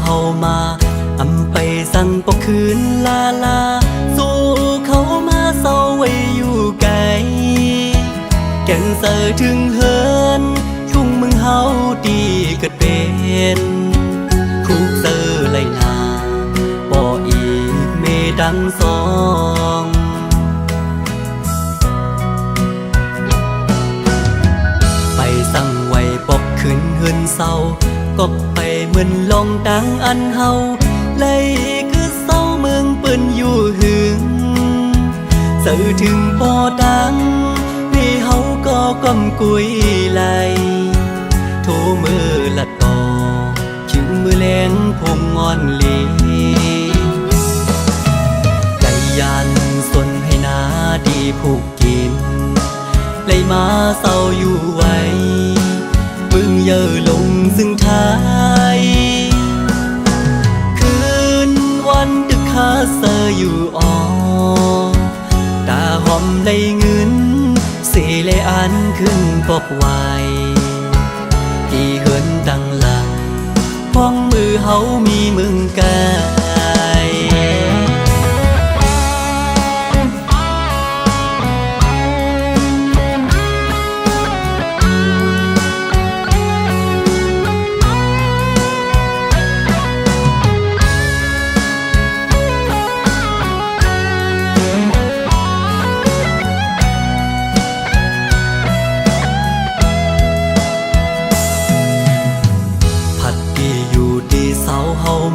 เฮามาอำไปสั่งปกคืนลาลาสู้เขามาเศร้าไว้อยู่ไกลแก่นเสอถึงเฮินทุ่งเมืองเฮาดีเกิดเป็นคุกเสอไหลนาบ่อีกเมดังสองไปสั่งไว้ปกคืนเฮินเศร้าก็ไปเหมือนลองดังอันเฮาเลยคือเศร้าเมืองเปิ้นอยู่หึงสื่อถึงพอดังนี่เฮาก็ก้มกุยไหลโทมือละต่อถึงมือแรงพงงอนลีไก่ยันสนให้นาดีผูกกินเลยมาเศร้าอยู่ไว้มึงเย่อลงซึ่งท้ายคืนวันดึกคาเซออยู่อ่อตาหอมเลยเงินสีเลยอันขึ้นปกไว้ที่เหินดังหลังพ้องมือเฮามีมึงกาย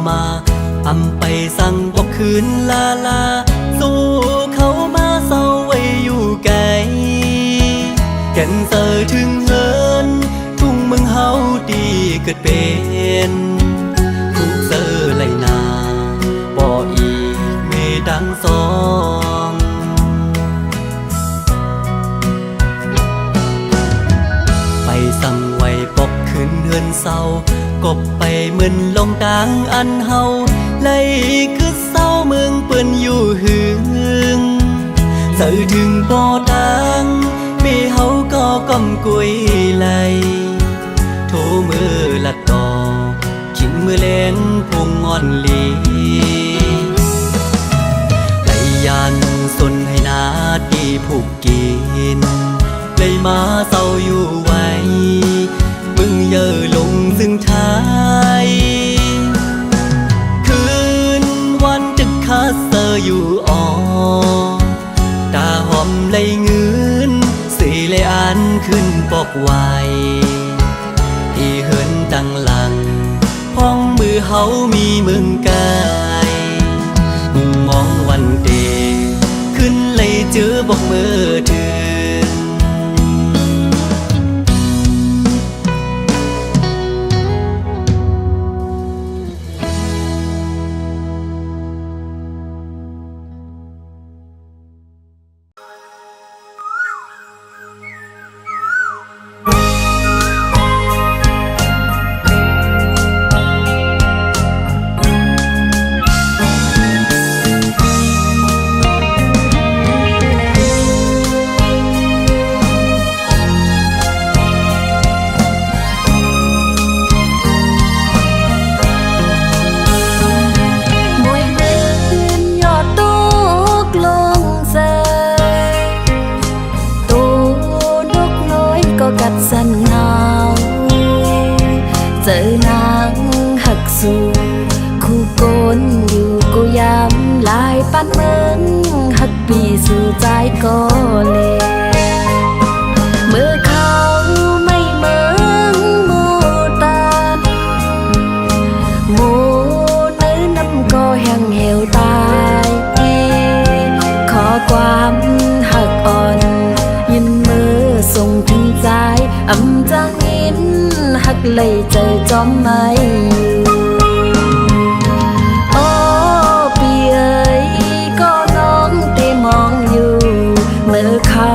มาอำไปสั่งบอกคืนลาลาสู้เขามาเศร้าไว้อยู่ไกลแก่นเสอถึงเฮินทุ่งเมืองเฮาดีเกิดเป็นคุกเสอไหลนาบ่อีกเมดังสองไปสั่งไว้ปกคืนเฮือนเศร้ากบไปเหมือนลงดังอันเฮาเลยคือเศร้าเมืองเปิ้นอยู่หึงสื่อถึงบ่ดังมีเฮาก็ก้มกุยไหลโทมือละต่อขิงมือแรงพงงอนลีไหลยันสนให้นาดีผูกกินเลยมาเศร้าอยู่ไว้มึงเย่อลงซึ่งท้ายคืนวันดึกคาเซออยู่อ่อตาหอมเลยเงินสีเลยอันขึ้นปอกไว้ที่เหินดังหลังพ้องมือเฮามีมึงกายมุ่งมองวันเดขึ้นเลยเจอบอกมือเธอเจอนางหักสู่คู่โกนอยู่กูยามลายปันเมืองหักปีสู่ใจก็เลยเมื่อเขาไม่เมืองโมตาโมเนื้อน้ำก็แห้งเหี่ยวตายขอความหักอ่อนยินมือส่งถึงใจอำจังอินหักเลยเจอจอมไม่โอ้ปีเอ๋ยก็น้องได้มองอยู่เมื่อเขา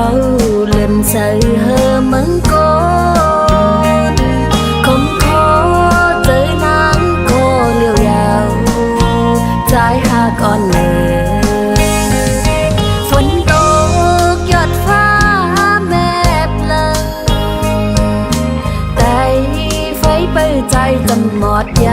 เลื่อนใส่เฮอมึงโกนคมคอเจอนางก็เลี้ยวยาวใจหักอ่อนเลยฝนตกหยดฟ้าแม่เพลิงใจจนหมดย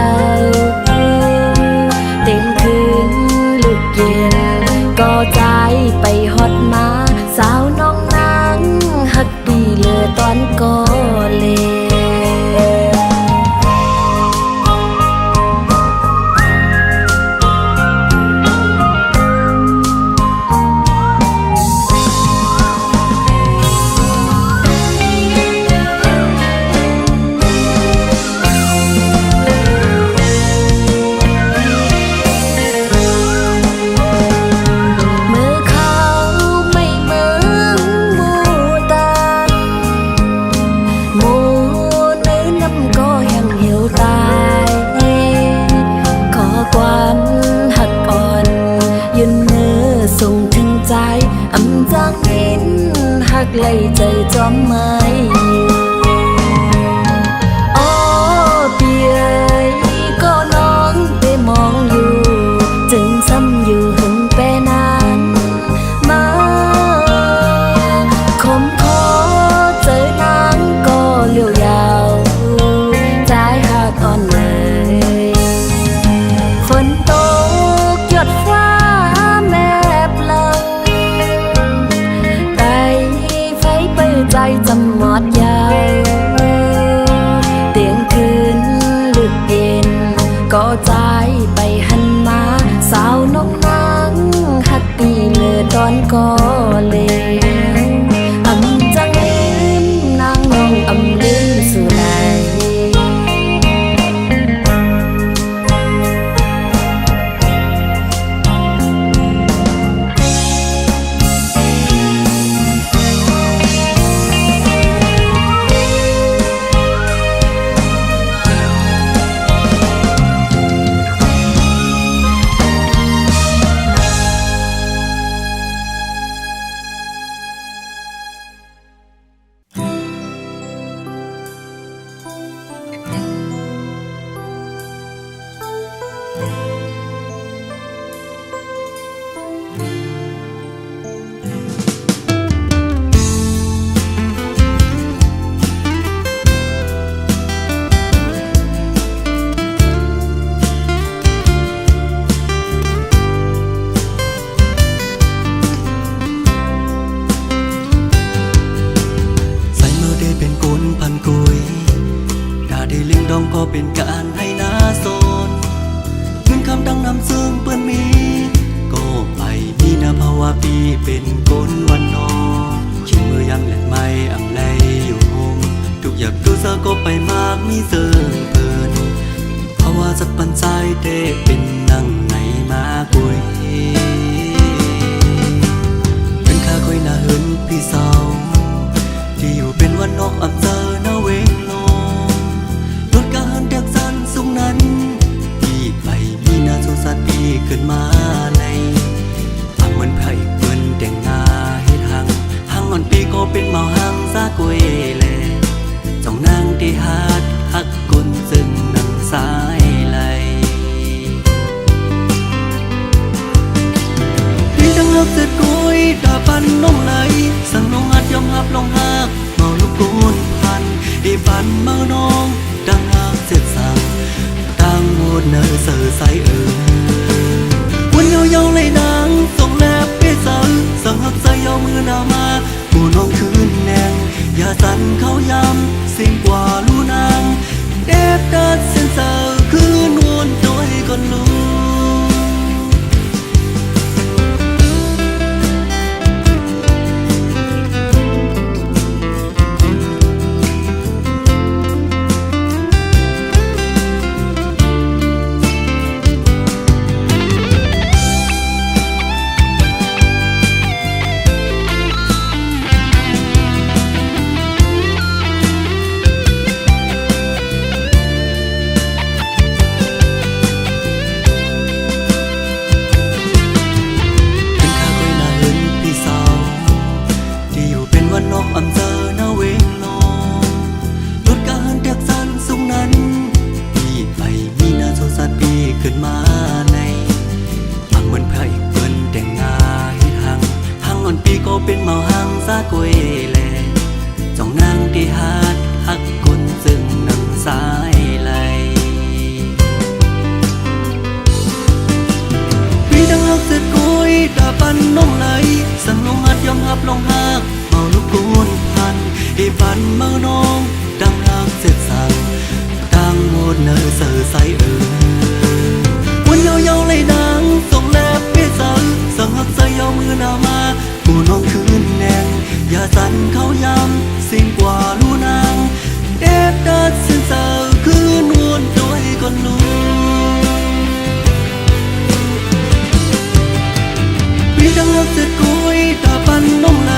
lấy trời cho mai ô bia có nón để mongอยู่จึงซ้ำอยู่หึงแปนานมาคมขอเจอนางก็เลี้ยวยาวใจหากอ่อนเลยฝนตกหยดฟ้าแม่เปล่าไต่ไฟเปิดใจจำหมอดยาวเตียงคืนลึกเย็นก็ใจไปหันมาสาวนกนางหักตีเลือดอนก็เลยอำจังลืมนางน้องอำลืมสู่ไหนก็เป็นการให้นาโซนเงินคำดังนำซึ่งเปื้อนมีก็ไปมีนาภาวะปีเป็นกลวันนอคิดมือยังแหลกไม่อำไลอยู่หงทุกอย่างดูเธอก็ไปมากมีเสื่อเพลินภาวะสักปันใจเตเป็นนั่งไหนมากุยเป็นข้าคอยนาเหินพี่สาวที่อยู่เป็นวันนอกอำเจอนาเวงการเด็กสันสูงนั้นพี่ไปมีนาสุสัตปีขึ้นมาในทำเหมือนไผ่เปิ้นแต่งหน้าให้ทางอ่อนปีก็เป็นเมาหางซากวยแลจ้องนางที่ฮัดฮักกุนซึ่งนังสายไหลพี่ดังฮักเสร็จกุยตาปันน้องไหลสั่งน้องฮัดยอมฮับลองฮักเมาลูกกุนพันอีปันเมาน้องดังฮักเสร็จสั่งตั้งหมดเนอเสือใสวันเยาเลยนางส่งแนบไปสั่งฮักใจเอามือหน้ามาผู้น้องคืนแนงอย่าสั่นเขาย้ำสิ่งกว่าลูนางเด็บดัดเส้นเสือคืนวนโดยก่อนลูเป็นเมาหางซากวยแลจ้องนางที่ฮัดฮักกุนซึ่งนังสายไหลพี่ดังฮักเสร็จกุยตาปันน้องไหลสั่งน้องฮัดยอมฮับลองฮักเมาลูกกุนพันอีปันเมาน้องดังฮักเสร็จสั่งตั้งหมดเนอเสือใสวันเยาเลยนางส่งแลบไปสั่งฮักใจเอามือหน้ามาผู้น้องคืนแนงอย่าสั่นเขาย้ำสิ่งกว่าลูนางเด็บดัดเส้นเสือคืนวนโดยก่อนลูพี่ดังฮักเสร็จกุยตาปันน้องไหล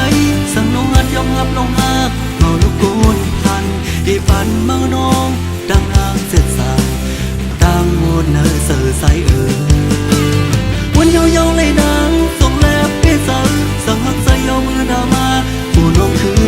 สั่งน้องฮัดยอมฮับลองฮักเมาลูกกุนพันอีปันเมาน้องดังฮักเสร็จสั่งตั้งหมดเนอเสือใสวันเยาเลยนางส่งแลบไปสั่งฮักใจเอามือหน้ามาผู้น้องคืน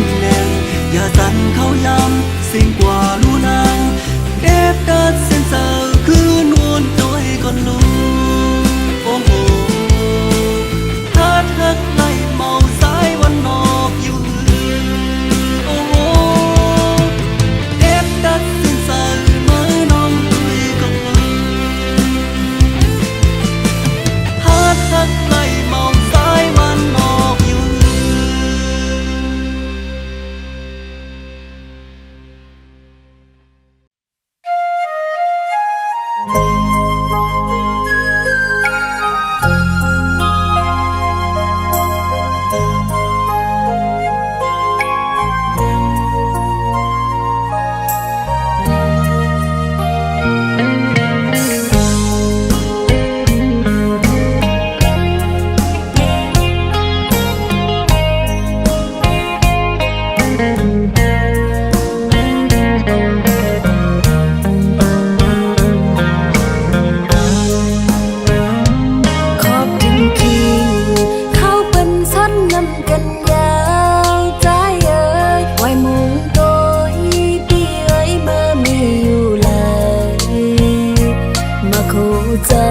เจอ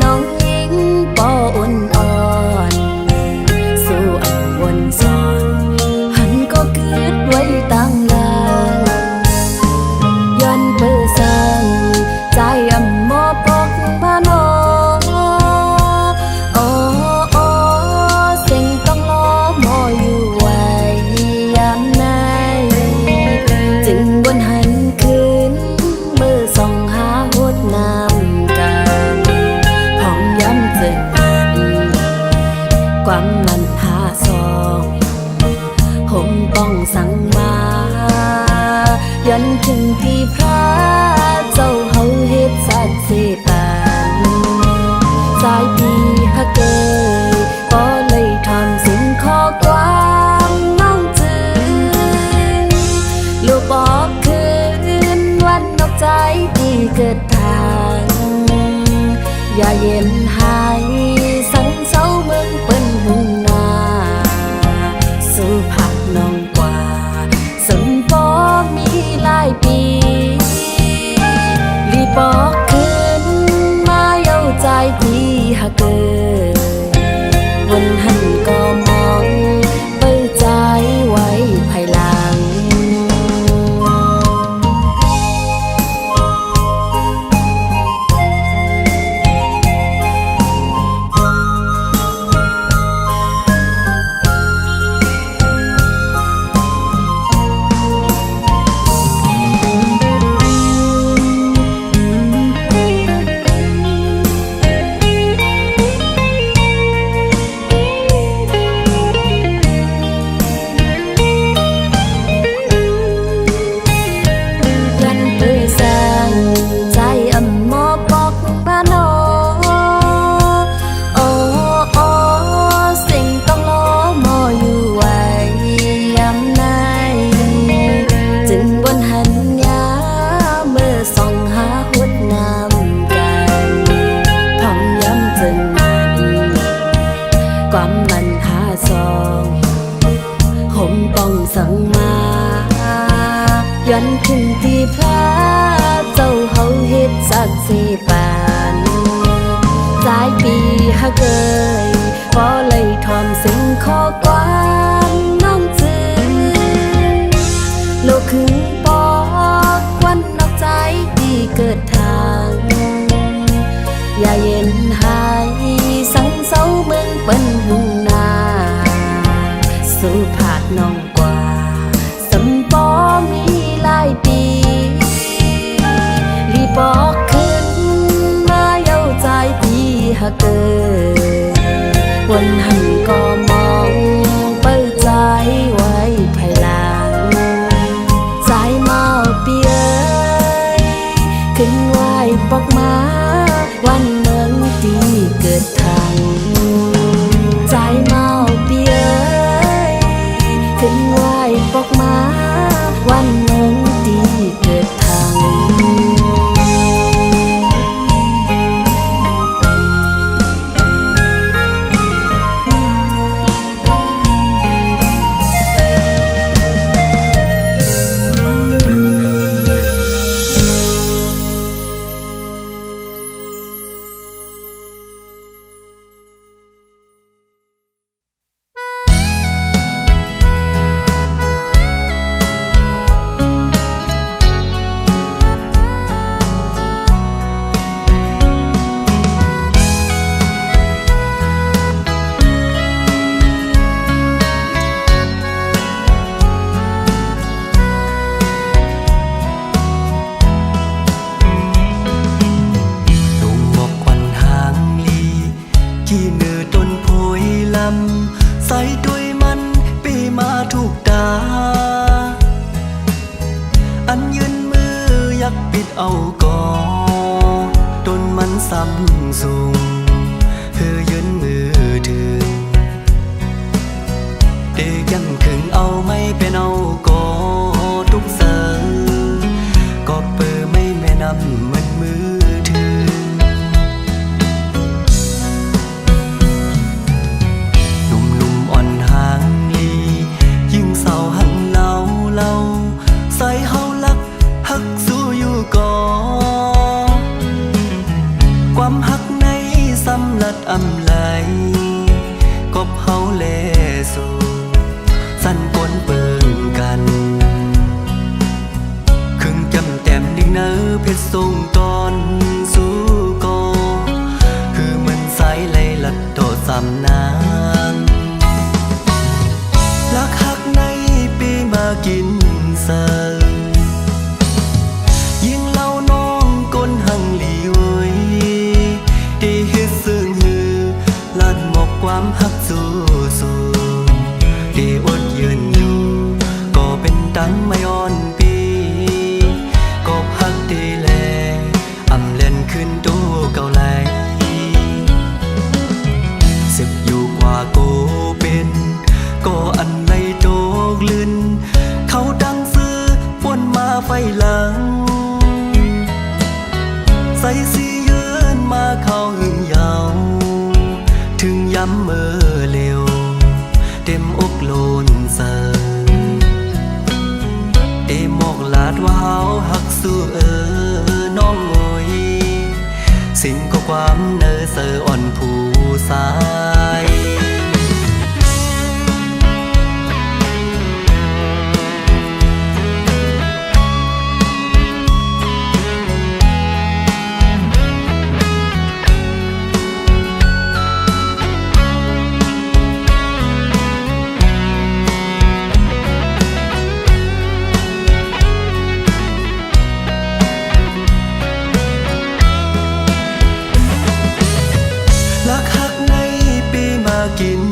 น้องหญิงปออ่อนอ่อนสู่อันวนสอนหันก็เกิดไว้ตั้งลางย้อนเปื้อสังใจอ่ำหมอปอกบ้านอโอ้โอ้สิ่งต้องรอหมออยู่ไว้ยามไหนจึงบนหันคืนมือส่องหาหดน้ำกันพร้อมย้ำจึงความมันหาซองผมต้องสั่งมาย้อนถึงที่พระเจ้าเฮาเฮ็ดสักสิปานสายปีฮักเกยก็เลยทำสิ่งขอความน้องจือลูกบอกคืนวันนอกใจที่เกิดทางอย่าเย็นหายสังเศร้าเมืองเปิ้นหุ่งนาสู่ผักน้องกว่าสมปอมีหลายปีรีบอกคืนมาเย้าใจที่ฮักเกยวันหันก็มองเปิดใจไว้ภายหลังความมันหาซองผมต้องสั่งมาย้อนถึงที่พระเจ้าเฮาเฮ็ดสักสิปานสายปีฮักเกยพอเลยทอมสิ่งขอความน้องจือโลกคึงปอกวันนอกใจที่เกิดทางอย่าเย็นหายสังเศร้าเมืองเปิ้นหุ่งนาสู่ผาดน้องกว่าสมปอมีหลายปีรีบอกคืนมาเย้าใจที่ฮักเกยวันหันก็มองเปิดใจไว้ภายหลังใจเมาเปียขึ้นไหวปอกมาวันเมืองที่เกิดทางใจเมาเปียขึ้นไหวปอกมาวันเมืองที่เกิดทาง เอาก่อต้นมันซ้ำสูงเพื่อยืนมือถึงเด็กยังขึงเอาไม่เป็นเอาก่อทุกเสือก็เปิดไม่แม่นำมันมือถึงหนุ่มๆอ่อนห่างลียิ่งเศร้าหันเล่าใส่เฮาลักหักสู้อยู่ก่อ ความหักในสำลัดอำไหลกบเฮาแลสู่สั้นก้นเปิงกันครึ่งจำแต้มดึงเนื้อเพชรทรงก่อนสู่โกคือมันสายไหลลัดโตสำนางลักหักในปีมากินเสิร์ยิ่งเล่าน้องก้นหังหลีเว้ยดีเฮ็ดซึ่งหือลัดหมกความหักสู้สู้ดีอดยืนอยู่ก็เป็นดังไม่อ่อนปีก็พักดีแลอำเล่นขึ้นตู้เก่าไหลสิบอยู่กว่าโกเป็นก็อันในโจกลื่นเขาดังซื้อป่วนมาไฟหลังใส่สียืนมาเข้าหึงยาวถึงย้ำเมื่อเร็วเต็มอกโลนเสอเอมอกลาดว่าเฮาหักสู้น้องโอยสิ่งก็ความเนอเสออ่อนผู้สายกิน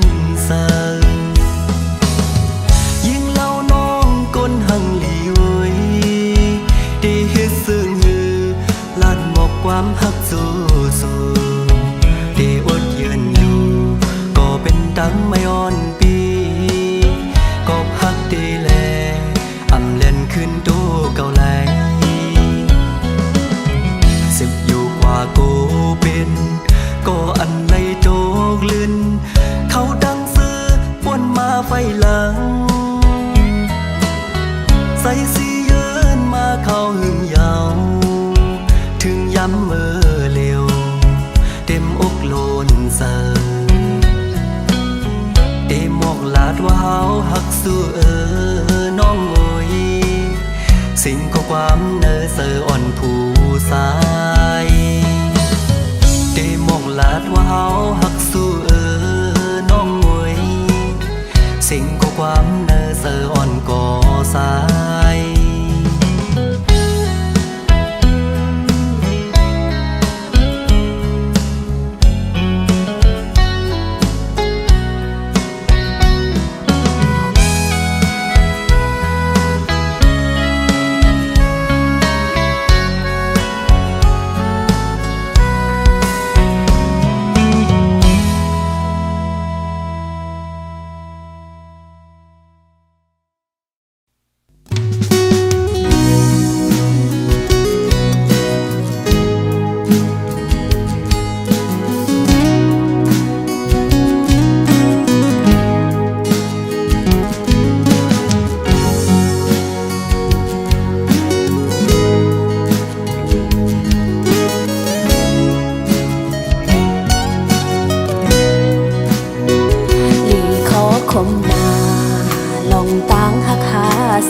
เสิร์ยิ่งเล่าน้องก้นหังหลีเว้ยดีเฮ็ดซึ่งหือลัดหมกความหักสู้สู้ดีอดยืนอยู่ก็เป็นดังไม่อ่อนปีก็พักดีแลอำเล่นขึ้นตู้เก่าไหลสิบอยู่กว่าโกเป็นก็อันในโจกลื่นเขาดังซื้อป่วนมาไฟหลังใส่สียืนมาเข้าหึงยาวถึงย้ำเมื่อเร็วเต็มอกโลนเสอเอมอกลาดว่าเฮาหักสู้น้องโอยสิ่งก็ความเนอเสออ่อนผู้สายเอมอกลาดว่าเฮาหักสู้น้องโอยสิ่งก็ความเนอเสออ่อนก่อสาย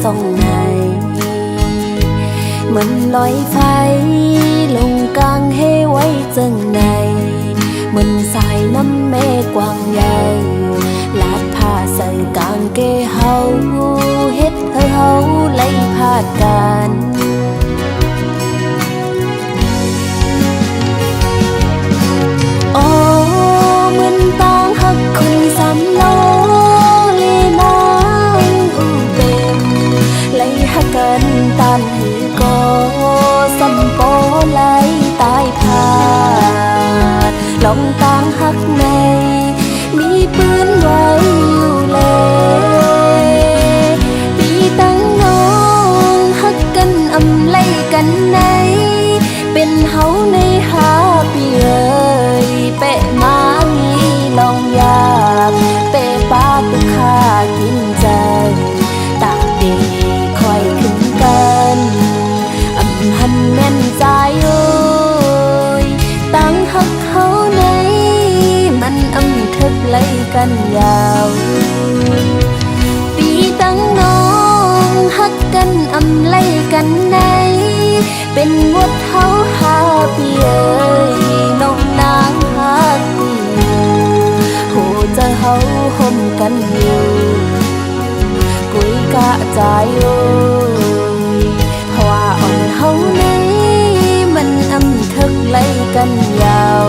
ส่องในเหมือนลอยไฟลงกลางเฮไว้จังในเหมือนสายน้ำเมฆกว้างใหญ่ลาดผ้าใส่กางเกเฮาเฮ็ดให้เฮาไล่พาดกันโอ้เหมือนต้องหักคนสามโลกันตามหือก็สัมโปไหลตายพาดลองตางหักในมีปืนไว้อยู่เลยปีตั้งน้องหักกันอำไล่กันในเป็นเฮาในหาปีเลยเปะมามีลองอยากเปะปาตุคากินใจตากเดขึ้นกันอำหันแม่นใจเอ้ยตั้ง กันยาว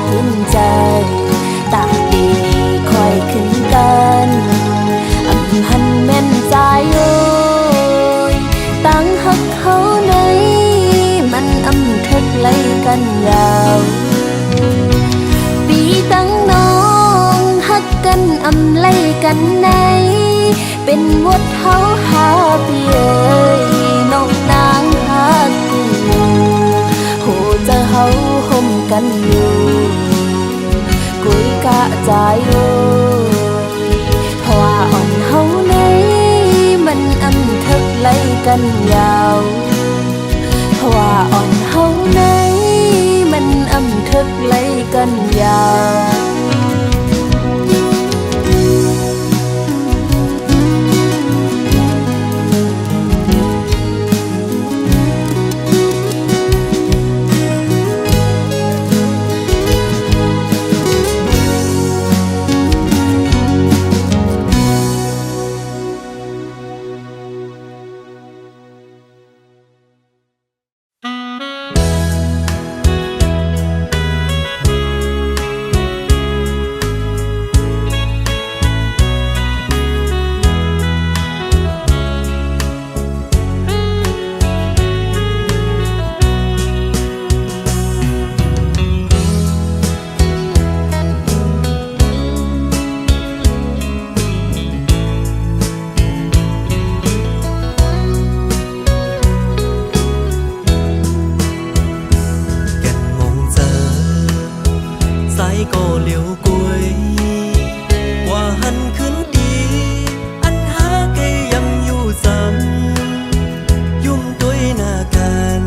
กินใจตาดีคอยขึ้นกันอำหันแม่นใจโอ้ยตั้งหักเขาในมันอำทึกไล่กันยาวปีตั้งน้องหักกันอำไล่กันในเป็นวดเฮาหาปีเอ้ยน้องนางหักกูโหจะเฮาห่มกันอยู่กุยกะใจโอ้ยเพราะว่าอ่อนเฮาในมันอำทึกไล่กันยาวเพราะว่าอ่อนเฮาในมันอำทึกไล่กันยาวก็เลี้ยวกวยกว่าหันขึ้นดีอันหาไกยำอยู่ซ้ำยุ่มตัวหน้ากัน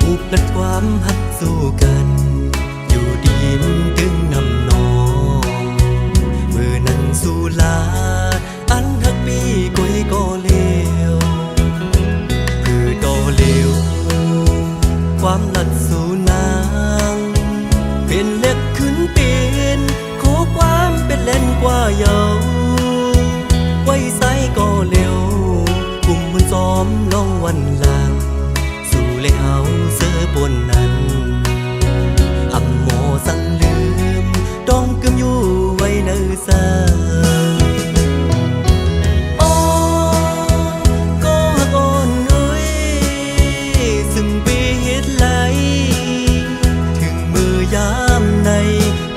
อุบลัดความหักสู้กันอยู่ดีมันตึงนำนองมือนั้นสู้ลาอันหักปีกวยก็เลี้ยวคือต่อเลี้ยวความลัดสู้นางเป็นเล็กขึ้นเปลี่ยนขอความเป็นเล่นกว่าเยาไว้ใส่ก็เร็วกลุ่มมันซ้อมลองวันหลังสู่เลยเฮาเสือปนนั้นอำโมสั่งลืมต้องกึมอยู่ไว้เนื้อซาโอ้ก็หักอ่อนเอ้ยซึ่งปีเฮ็ดไหลถึงมือยามใน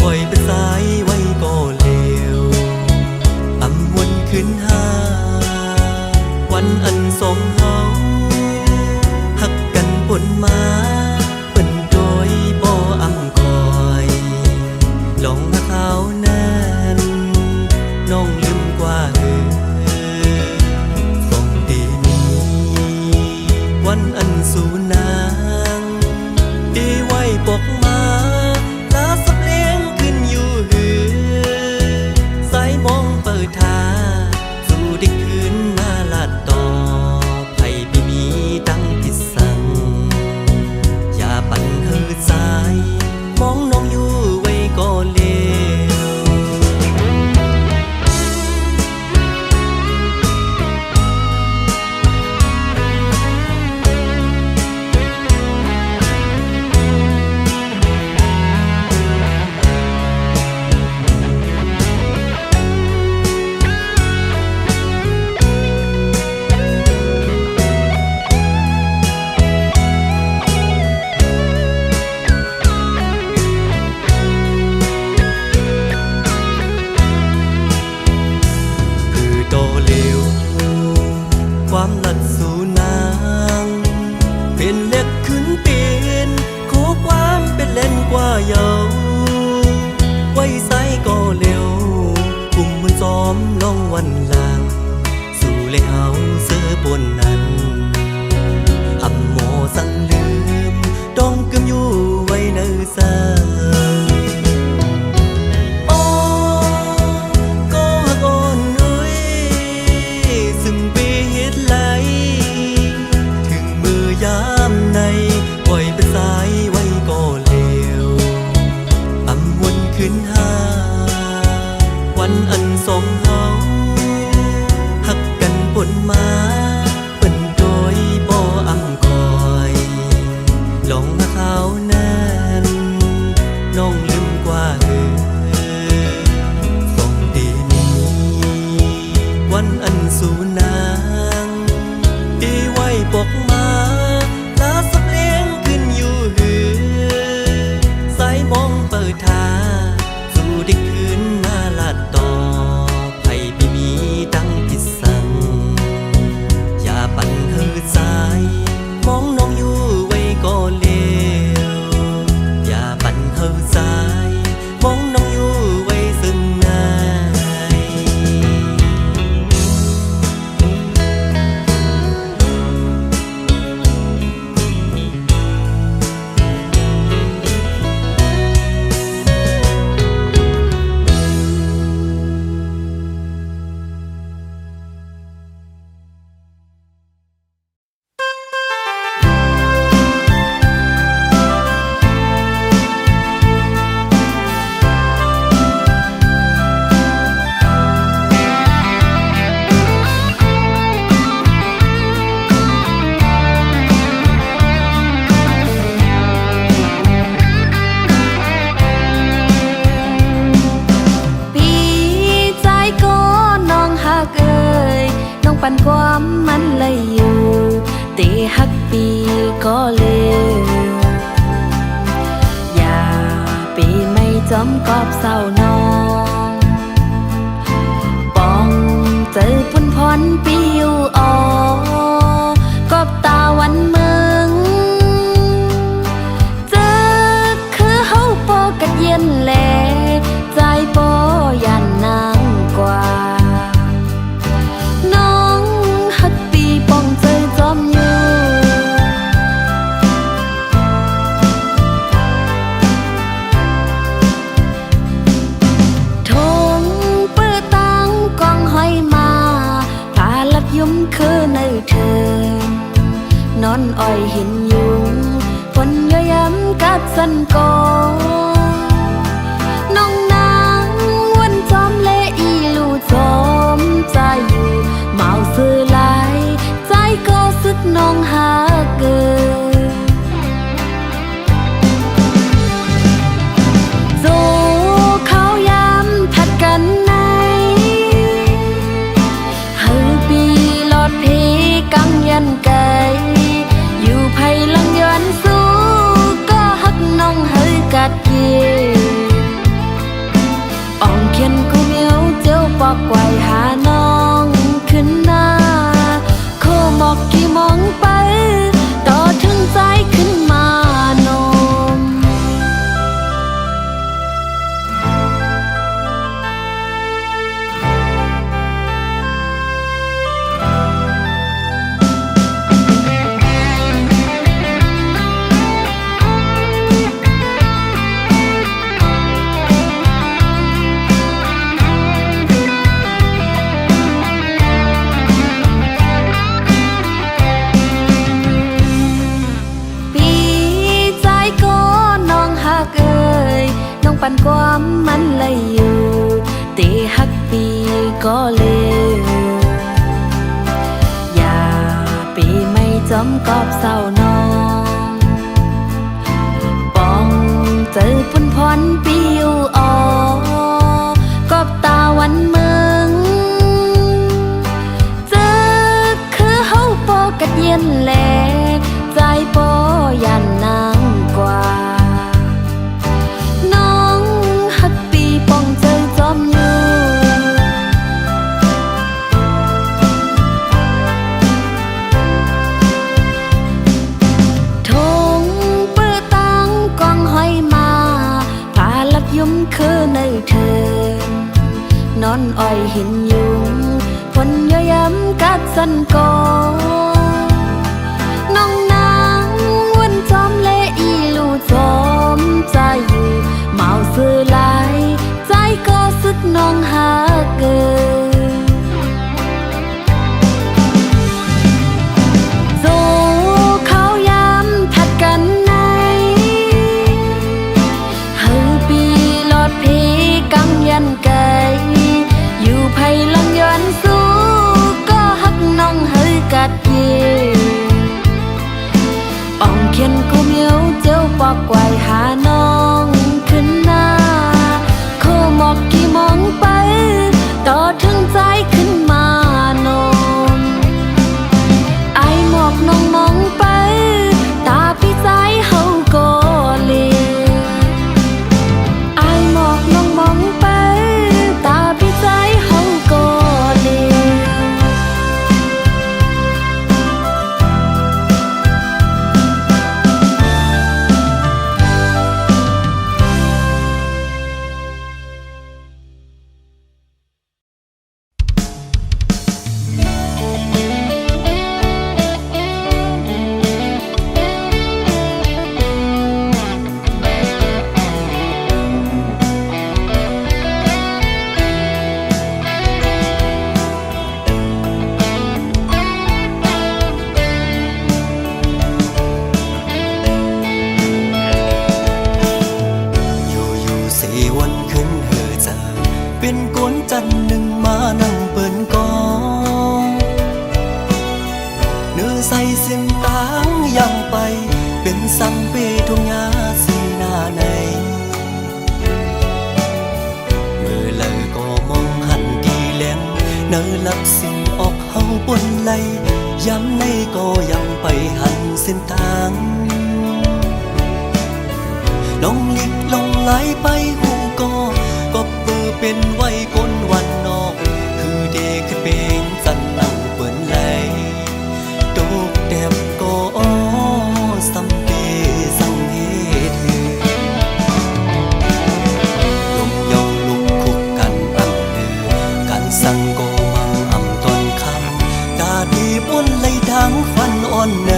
ปล่อยเป็นสายไว้ก็เลว วันหลังสู่เลยเฮาเสื้อปนนั้นอำโมสั่งลืมต้องกึมอยู่ไว้ในซาโอ้ก็ฮักอ่อนเอ้ยซึ่งไปเฮ็ดไหลถึงมือยามในปล่อยเป็นสายไว้ก็เลวอำวนขึ้นหาวันอันสองเฮาหักกันปนมาเป็นโดยบ่อำคอยลองมาเขานั้นน้องลืมกว่าส่งดีนี้วันอันสูนางปีไว้ปกมาลาสับเลี้ยงขึ้นอยู่หือสายมองเปิดทาสู่ได้คืนมาลาดต่อไผ่ไม่มีดังผิดสั่งอย่าปั่นเธอสายมองน้องอยู่ไว้ก็เลวอย่าปั่นเธอสายมองน้องอยู่ไว้ซึ่งนาย ปันความมันเลยอยู่ตีฮักปีก็เลวอย่าปีไม่จอมกอบเศร้านองปองเจอปุ่นพรปีอยู่ออกอบตาวันเมืองเจอคือเฮาปอกัดเย็นแลใจปอยันนางกว่าคือในเธอนอนอ้อยหินยุงฝนย้อยย้ำกัดสันกอน้องนางวันจอมเละอีลูจอมใจอยู่เมาซื้อหลายใจก็สึกน้องหาเกินโซเขาย้ำทัดกันในกังยันไกอยู่ไผ่ลังย้อนสู้ก็ฮักน้องเฮยกัดเย่อ่องเขียนกูเหมียวเจ้าปอกไว้หาน้องขึ้นหน้าโคหมอกกี่มองไปต่อถึงใจขึ้นมานมปันความมันเลยอยู่ตีฮักปีก็เลวอย่าปีไม่จอมกอบเศร้านองปองเจอปุ่นพรปีอยู่ออกอบตาวันเมืองเจอคือเฮาปอกัดเย็นแลใจปอยันนางกว่าคือในเธอนอนอ้อยหินยุง สันกอน้องนางวันจอมเลอีลูจอมใจอยู่เมาซื้อหลายใจก็สึกน้องหาเกินโซเขายามทัดกันในเฮาปีลอดเพกังยันไกอยู่ไผลังย้อนสู้ก็ฮักน้องเฮากัดเย่อ่องเขียนกูเมียวเจ้าปอกไว้หาน้องขึ้นหน้าโคหมอกกี่มองไปต่อถึงใจขึ้นมานมไอหมอกน้องมองไปตาพี่ใจเฮาก็เลไอหมอกน้องมองไปตาพี่ใจเฮาก็เล สังเปทุงยาสีหน้าในเมื่อเลอก็มองหันดีแหลงเนอลับสิ่งออกเฮาปนไหลย้ำในก็ยังไปหันเส้นทางลองลิกลองไหลไปหูก็เปิดเป็นไว้คนวันนอกคือเด็กขึ้นเป็นสันนั่งเปิ่นไหลโตกแดบก็สัมเพสังเหตุลมเยาลุกคุกกันอันเดือกันสั่งก็มังอ่ำตอนคำตาดีบนไหลทางฟันอ่อนใน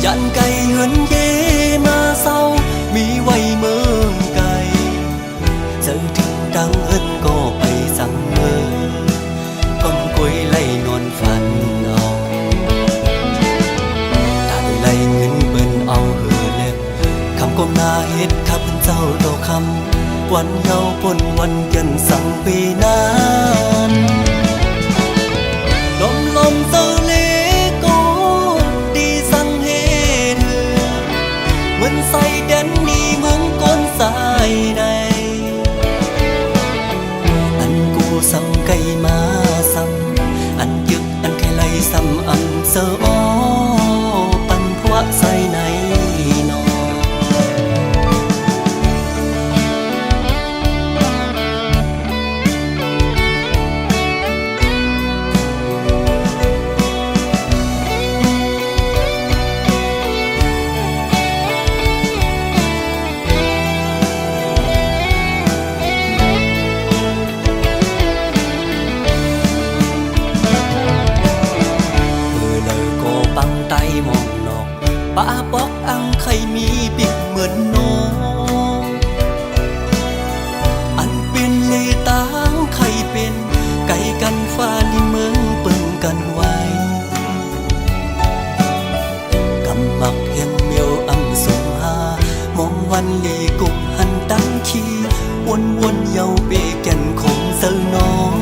ยันไก่เหินเยมาเศร้ามีไว้เมืองไก่เจอถึงดังเอิ้นก็ไปสั่งเมือก้มกวยไล่นอนฝันเอาตัดไล่เงินเปิ้นเอาเหือเล็บคำก้มหน้าเฮ็ดข้าเป็นเจ้าต่อคำวันเยาปนวันยันสั่งปีนั้นลมเตอเลก็ดีสั่งเหตุเหมือนใส่แดนนี่เมืองก้นสายใดอันกูสั่งไก่มาซ้ำอันยึกอันไข่ไหลซ้ำอันเสืออ้อปันพวกใส่ในนอมองนอกป้าปอกอังไข่มีปิดเหมือนนองอันเป็นเลตางไข่เป็นไก่กันฟ้าลิเมืองเปิ่งกันไว้กำมักแห่งเมียวอ่ำสูงหามองวันลีกุกหันตั้งขี้วนเยาเปแก่นคงเซอน้อง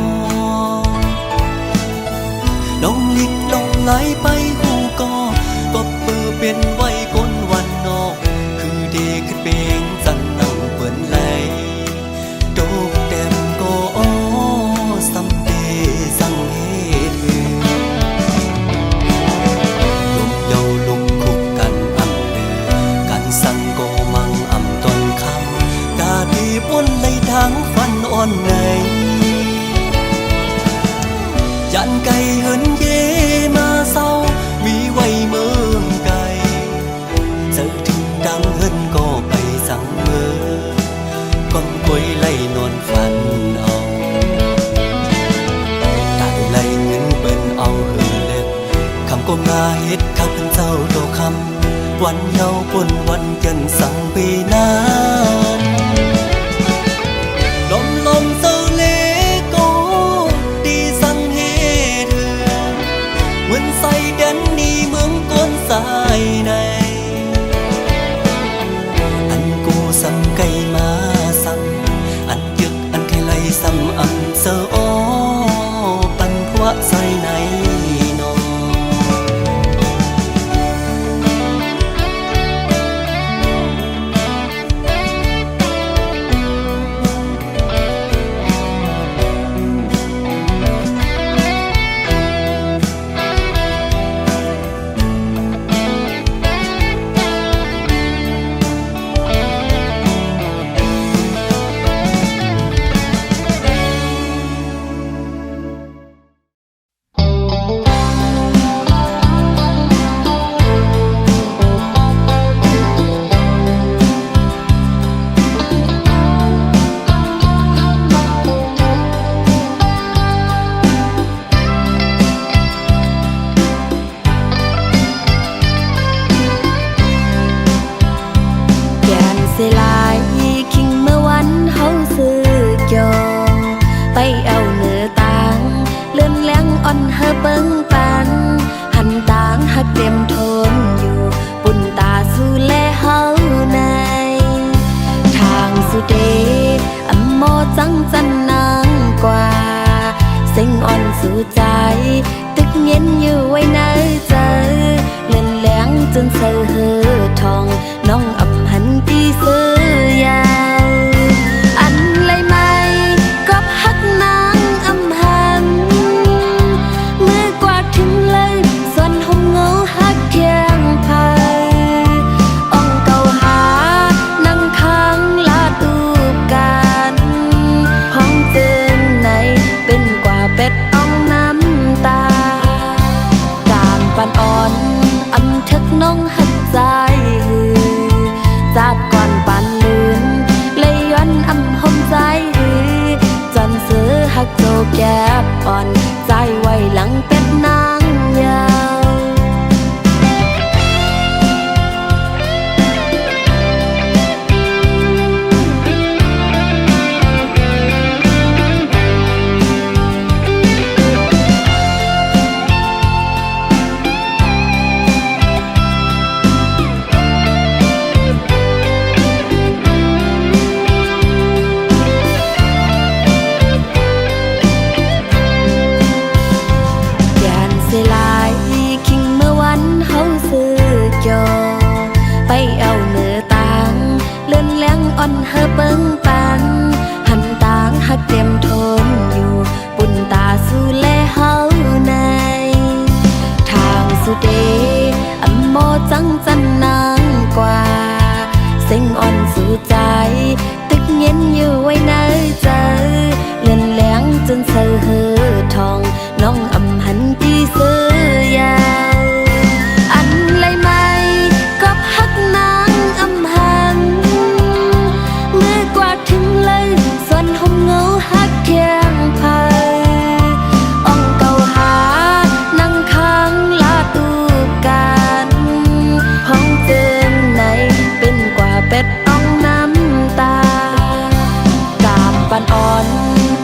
ลองลิกลองไหลไปหูก็เปิดเป็นไว้คนวันนอกคือเด็กขึ้นเปงจันนั่งเปิ่นไหลโตกแต้มก็สัมเพสังเหตุลมเยาลุกคุกกันอ่ำเดือกันสั่งก็มังอ่ำตอนคำตาดีบนไหลทางฟันอ่อนในยันไก่เหินเยมาเศร้ามีไว้เมืองไก่เจอถึง วันเยาว์ปนวันเกินสั่งปีนานลมลมเศร้าเลโกดีสั่งเฮเธอเหมือนใส่เดันนี่เมืองก้นสายในอันกูสั่งไก่มาสั่งอันยึกอันไข่ไหลสั่งอันเสืออ้อปันพวะใส่ในเสียหลายคิงเมื่อวันเฮาซื้อจองไปเอาเนื้อต่างเลื่อนแรงอ่อนเฮอเบิ่งปันหันต่างหักเต็มทนอยู่ปุ่นตาสู่แลเฮาในทางสุเดอำโมจังจันนางกว่าเสียงอ่อนสู่ใจตึกเย็นอยู่ไว้ในใจเลื่อนแรงจนเสือเฮอทองน้องอับหันตีเสือยาวอันไรไม่ก็พักนางอำหันมือกวาดถึงเลยส่วนหงเงาหักเคียงพายอ่องเก่าหานั่งค้างลาดูกันห้องเตือนในเป็นกว่าเป็ดอ่องน้ำตาการปันอ่อนอำทึกน้องหักใจจากก่อนปานลืนเลยย้อนอำหอมใจจนซื้อหักโจแก็บอ่อนใจไว้หลังเป็ดนางยาวไปเอาเนื้อต่างเลื่อนแรงอ่อนเฮอเบิ่งปันหันต่างหักเต็มทนอยู่ปุ่นตาสู่แลเฮาในทางสุเดอำโมจังจันนางกว่าเสียงอ่อนสู่ใจตึกเย็นอยู่ไว้ในใจเลื่อนแรงจนเสือเฮอทองน้องอำหันตีเสือยาวอันไรไม่ก็พักนางอำหันมือกวาดถึงเลยส่วนหงเงาหักเคียงพายอ่องเก่าหานั่งค้างลาดูกันห้องเตือนในเป็นกว่าเป็ดอ่องน้ำตากาบปันอ่อน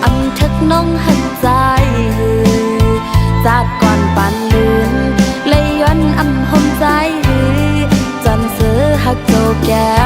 อำทึกน้องหักใจจากก่อนปานลืนเลยย้อนอำหอมใจจนซื้อหักโจแก่